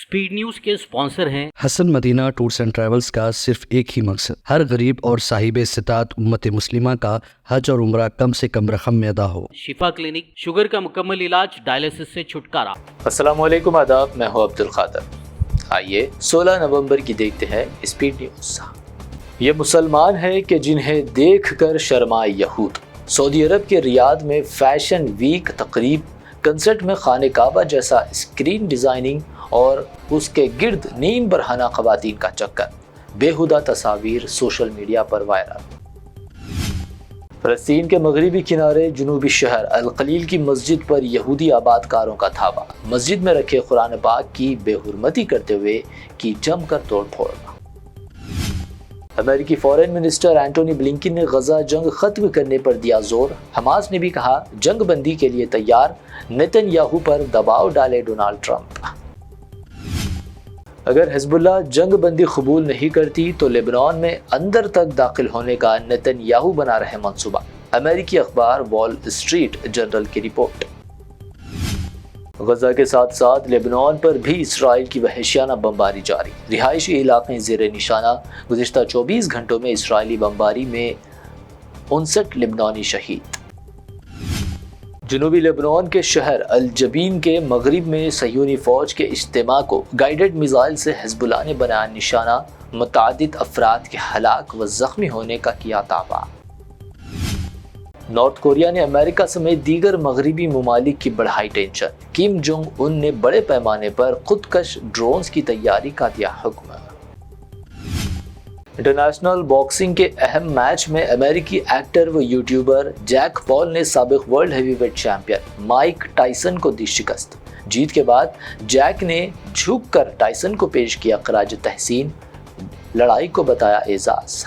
Speed news के sponsor हैं Hasan Madina tours and travels का सिर्फ एक ही मकसद, हर गरीब और साहिब इस्तिताअत उम्मत मुस्लिमा का हज और उम्रा कम से कम रकम में अदा हो। शिफा क्लिनिक, शुगर का मुकम्मल इलाज, डायलिसिस से छुटकारा। अस्सलाम वालेकुम, आदाब, मैं हूं अब्दुल खादर। आइए 16 नवंबर की देखते हैं स्पीड न्यूज। ये मुसलमान है कि जिन्हें देख कर शर्माए यहूद। सऊदी अरब के रियाद में फैशन वीक तकरीब, कंसर्ट में खाने काबा जैसा स्क्रीन डिज़ाइनिंग और उसके गिर्द नीम बरहना ख़वातीन का चक्कर, बेहुदा तस्वीर सोशल मीडिया पर वायरल। फ़लस्तीन के मगरबी किनारे जुनूबी शहर अल खलील की मस्जिद पर यहूदी आबादकारों का धावा, मस्जिद में रखे कुरान पाक की बेहुरमती करते हुए की जमकर तोड़ फोड़। अमेरिकी फॉरेन मिनिस्टर एंटोनी ब्लिंकन ने गजा जंग खत्म करने पर दिया जोर। हमास ने भी कहा जंग बंदी के लिए तैयार, नेतन्याहू पर दबाव डाले डोनाल्ड ट्रंप। अगर हिजबुल्लाह जंग बंदी कबूल नहीं करती तो लेबनान में अंदर तक दाखिल होने का नेतन्याहू बना रहे मंसूबा, अमेरिकी अखबार वॉल स्ट्रीट जर्नल की रिपोर्ट। गजा के साथ साथ लेबनान पर भी इसराइल की वहशियाना बमबारी जारी, रिहायशी इलाके ज़ेर निशाना। गुज़िश्ता 24 घंटों में इसराइली बमबारी में 59 लेबनानी शहीद। जनूबी लेबनान के शहर अल जबीन के मगरिब में सह्यूनी फ़ौज के इज्तिमा को गाइडेड मिसाइल से हिजबुल्लाह ने बनाया निशाना, मुतअद्दिद अफराद के हलाक व ज़ख्मी होने का किया दावा। नॉर्थ कोरिया ने अमेरिका समेत दीगर मगरबी ममालिक की बढ़ाई टेंशन, किम जोंग उन ने बड़े पैमाने पर खुदकश ड्रोन्स की तैयारी का दिया हुक्म। इंटरनेशनल बॉक्सिंग के अहम मैच में अमेरिकी एक्टर व यूट्यूबर जैक पॉल ने साबिक world heavyweight champion Mike Tyson को दी शिकस्त। जीत के बाद जैक ने झुककर टाइसन को पेश किया खराज तहसीन, लड़ाई को बताया एजाज।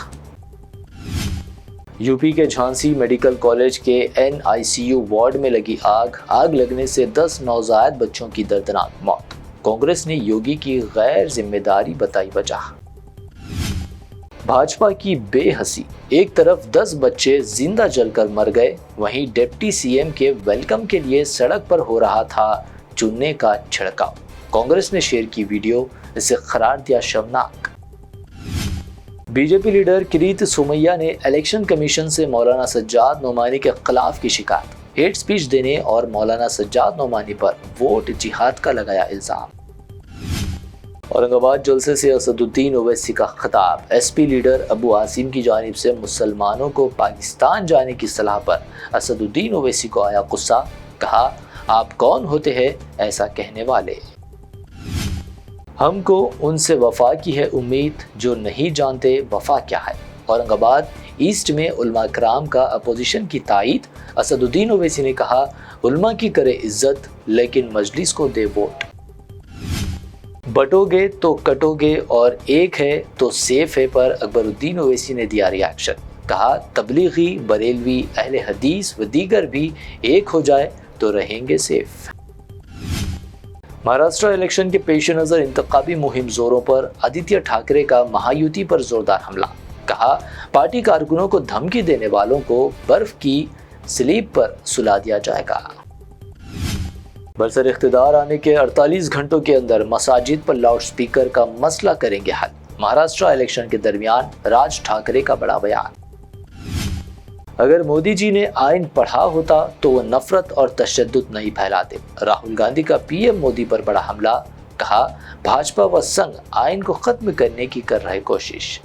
यूपी के झांसी मेडिकल कॉलेज के NICU वार्ड में लगी आग लगने से 10 नवजायद बच्चों की दर्दनाक मौत। कांग्रेस ने योगी की गैर जिम्मेदारी बताई वजह। भाजपा की बेहसी, एक तरफ 10 बच्चे जिंदा जलकर मर गए, वहीं डिप्टी CM के वेलकम के लिए सड़क पर हो रहा था चुनने का छिड़काव। कांग्रेस ने शेयर की वीडियो, इसे करार दिया शर्मनाक। बीजेपी लीडर किरीत सोमैया ने इलेक्शन कमीशन से मौलाना सज्जाद नोमानी के खिलाफ की शिकायत, हेट स्पीच देने और मौलाना सज्जाद नोमानी पर वोट जिहाद का लगाया इल्जाम। औरंगाबाद जलसे से असदुद्दीन ओवैसी का खिताब, SP लीडर अबू आसिम की जानिब से मुसलमानों को पाकिस्तान जाने की सलाह पर असदुद्दीन ओवैसी को आया गुस्सा, कहा आप कौन होते हैं ऐसा कहने वाले। हमको उनसे वफा की है उम्मीद जो नहीं जानते वफा क्या है। औरंगाबाद ईस्ट में उलमा कराम का अपोजिशन की तायीद, असदुद्दीन ओवैसी ने कहा उलमा की करे इज्जत लेकिन मजलिस को दे वोट। बटोगे तो कटोगे और एक है तो सेफ है पर अकबरुद्दीन ओवैसी ने दिया रिएक्शन, कहा तबलीगी, बरेलवी, अहले हदीस व दीगर भी एक हो जाए तो रहेंगे सेफ। महाराष्ट्र इलेक्शन के पेश नज़र इंतखाबी मुहिम जोरों पर, आदित्य ठाकरे का महायुति पर जोरदार हमला, कहा पार्टी कारकुनों को धमकी देने वालों को बर्फ की स्लीप पर सुला दिया जाएगा। बरसर इख्तिदार आने के 48 घंटों के अंदर मसाजिद पर लाउड स्पीकर का मसला करेंगे हल, महाराष्ट्र इलेक्शन के दरमियान राज ठाकरे का बड़ा बयान। अगर मोदी जी ने आइन पढ़ा होता तो वो नफरत और तशद्दुद नहीं फैलाते, राहुल गांधी का PM मोदी पर बड़ा हमला, कहा भाजपा व संघ आइन को खत्म करने की कर रहे कोशिश।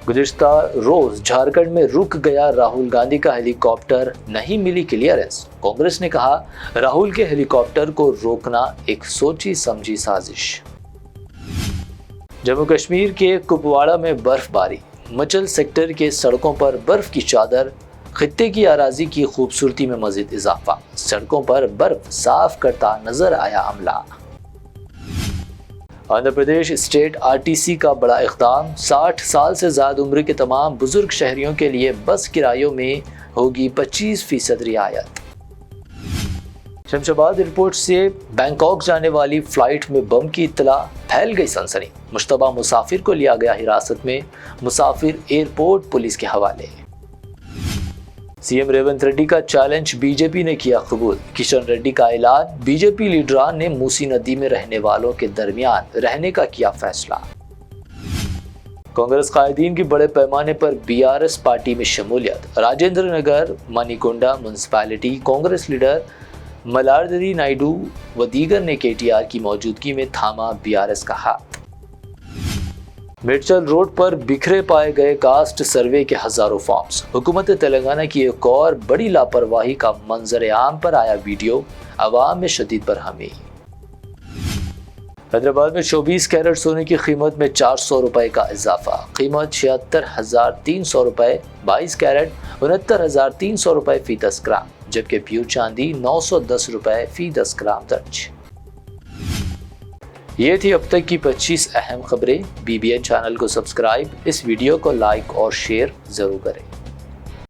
गुज़िश्ता रोज झारखंड में रुक गया राहुल गांधी का हेलीकॉप्टर, नहीं मिली क्लियरेंस। कांग्रेस ने कहा राहुल के हेलीकॉप्टर को रोकना एक सोची समझी साजिश। जम्मू कश्मीर के कुपवाड़ा में बर्फबारी, मचल सेक्टर के सड़कों पर बर्फ की चादर, खित्ते की अराजी की खूबसूरती में मजीद इजाफा, सड़कों पर बर्फ साफ करता नजर आया अमला। आंध्र प्रदेश स्टेट RTC का बड़ा इक़दाम, 60 साल से ज़्यादा उम्र के तमाम बुजुर्ग शहरियों के लिए बस किरायों में होगी 25% रियायत। शमशाबाद एयरपोर्ट से बैंकॉक जाने वाली फ्लाइट में बम की इत्तला, फैल गई सनसनी, मुश्तबा मुसाफिर को लिया गया हिरासत में, मुसाफिर एयरपोर्ट पुलिस के हवाले। सीएम रेवंत रेड्डी का चैलेंज बीजेपी ने किया कबूल। किशन रेड्डी का ऐलान, बीजेपी लीडरान ने मूसी नदी में रहने वालों के दरमियान रहने का किया फैसला। कांग्रेस कायदीन की बड़े पैमाने पर बीआरएस पार्टी में शमूलियत। राजेंद्र नगर मनीकोंडा म्यूनसिपैलिटी कांग्रेस लीडर मलारदरी नायडू व दीगर ने केटीआर की मौजूदगी में थामा बीआरएस का हाथ। मिर्चल रोड पर बिखरे पाए गए कास्ट सर्वे के हजारों फॉर्म्स। हुकूमत तेलंगाना की एक और बड़ी लापरवाही का मंजर आम पर आया वीडियो, अवाम में शदीद बरहमी। हैदराबाद में 24 कैरेट सोने की कीमत में 400 रुपए का इजाफा। कीमत 76,300 रुपए, 22 कैरेट 69,300 रुपए फी 10 ग्राम, जबकि प्योर चांदी 910 रुपए फी 10 ग्राम दर्ज। ये थी अब तक की 25 अहम खबरें। BBN चैनल को सब्सक्राइब, इस वीडियो को लाइक और शेयर जरूर करें।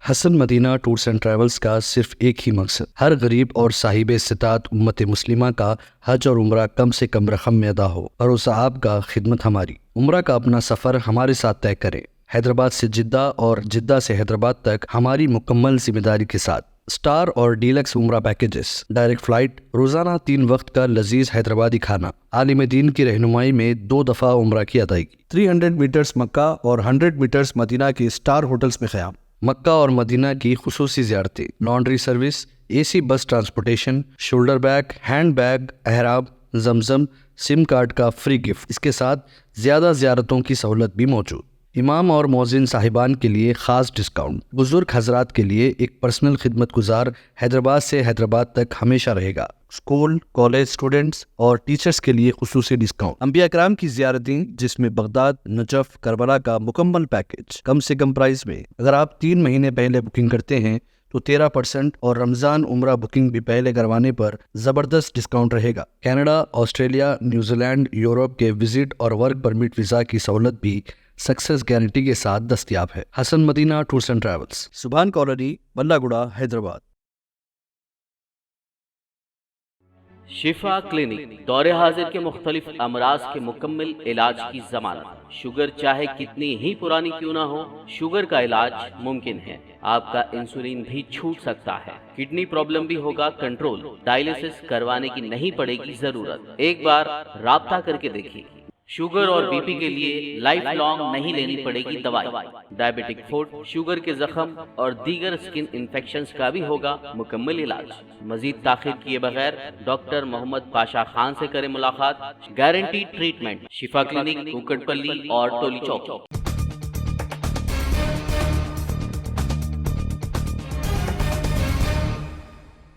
Hasan Madina tours and travels का सिर्फ एक ही मकसद, हर गरीब और साहिब इस्तिताअत उम्मत मुस्लिमा का हज और उम्रा कम से कम रकम में अदा हो। भरोसा आपका, खिदमत हमारी। उम्रा का अपना सफ़र हमारे साथ तय करें। हैदराबाद से जिद्दा और जिद्दा से हैदराबाद तक हमारी मुकम्मल जिम्मेदारी के साथ। स्टार और डीलक्स उम्रा पैकेजेस, डायरेक्ट फ्लाइट, रोजाना 3 वक्त का लजीज हैदराबादी खाना, आलिम दीन की रहनुमाई में 2 दफ़ा उम्रा की अदायगी, 300 मीटर्स मक्का और 100 मीटर्स मदीना के स्टार होटल्स में क़याम, मक्का और मदीना की खुसूसी ज़ियारतें, laundry service, AC bus transportation, shoulder bag, hand bag, अहराब, जमजम, सिम कार्ड का फ्री गिफ्ट। इसके साथ ज़्यादा ज़ियारतों की सहूलत भी मौजूद। इमाम और मौज़िन साहिबान के लिए ख़ास डिस्काउंट। बुजुर्ग हजरात के लिए एक पर्सनल खिदमत गुजार हैदराबाद से हैदराबाद तक हमेशा रहेगा। स्कूल, कॉलेज स्टूडेंट्स और टीचर्स के लिए खुसूसी डिस्काउंट। अंबिया कराम की ज़ियारतें, जिसमें बगदाद, नजफ, करबला का मुकम्मल पैकेज कम से कम प्राइस में। अगर आप 3 महीने पहले बुकिंग करते हैं तो 13% और रमज़ान उम्रा बुकिंग भी पहले करवाने पर ज़बरदस्त डिस्काउंट रहेगा। कनाडा, ऑस्ट्रेलिया, न्यूजीलैंड, यूरोप के विजिट और वर्क परमिट वीज़ा की सहूलत भी सक्सेस गारंटी के साथ दस्तयाब है। Hasan Madina tours and travels, Subhan colony, Ballaguda, Hyderabad. Shifa clinic दौरे हाजिर के मुख्तलिफ अमराज के मुकम्मल इलाज की जमानत। शुगर चाहे कितनी ही पुरानी क्यों ना हो, शुगर का इलाज मुमकिन है। आपका इंसुलिन भी छूट सकता है। किडनी प्रॉब्लम भी होगा कंट्रोल। डायलिसिस करवाने की नहीं पड़ेगी जरूरत। एक बार राब्ता करके देखिए। शुगर और बीपी के लिए लाइफ लॉन्ग नहीं लेनी पड़ेगी दवाई। डायबिटिक फूड, शुगर के जख्म और दीगर स्किन इन्फेक्शंस का भी होगा मुकम्मल इलाज। मजीद ताखीर किए बगैर डॉक्टर मोहम्मद पाशा खान से करें मुलाकात। Guarantee treatment. शिफा क्लिनिक, कुकटपल्ली और टोली चौक।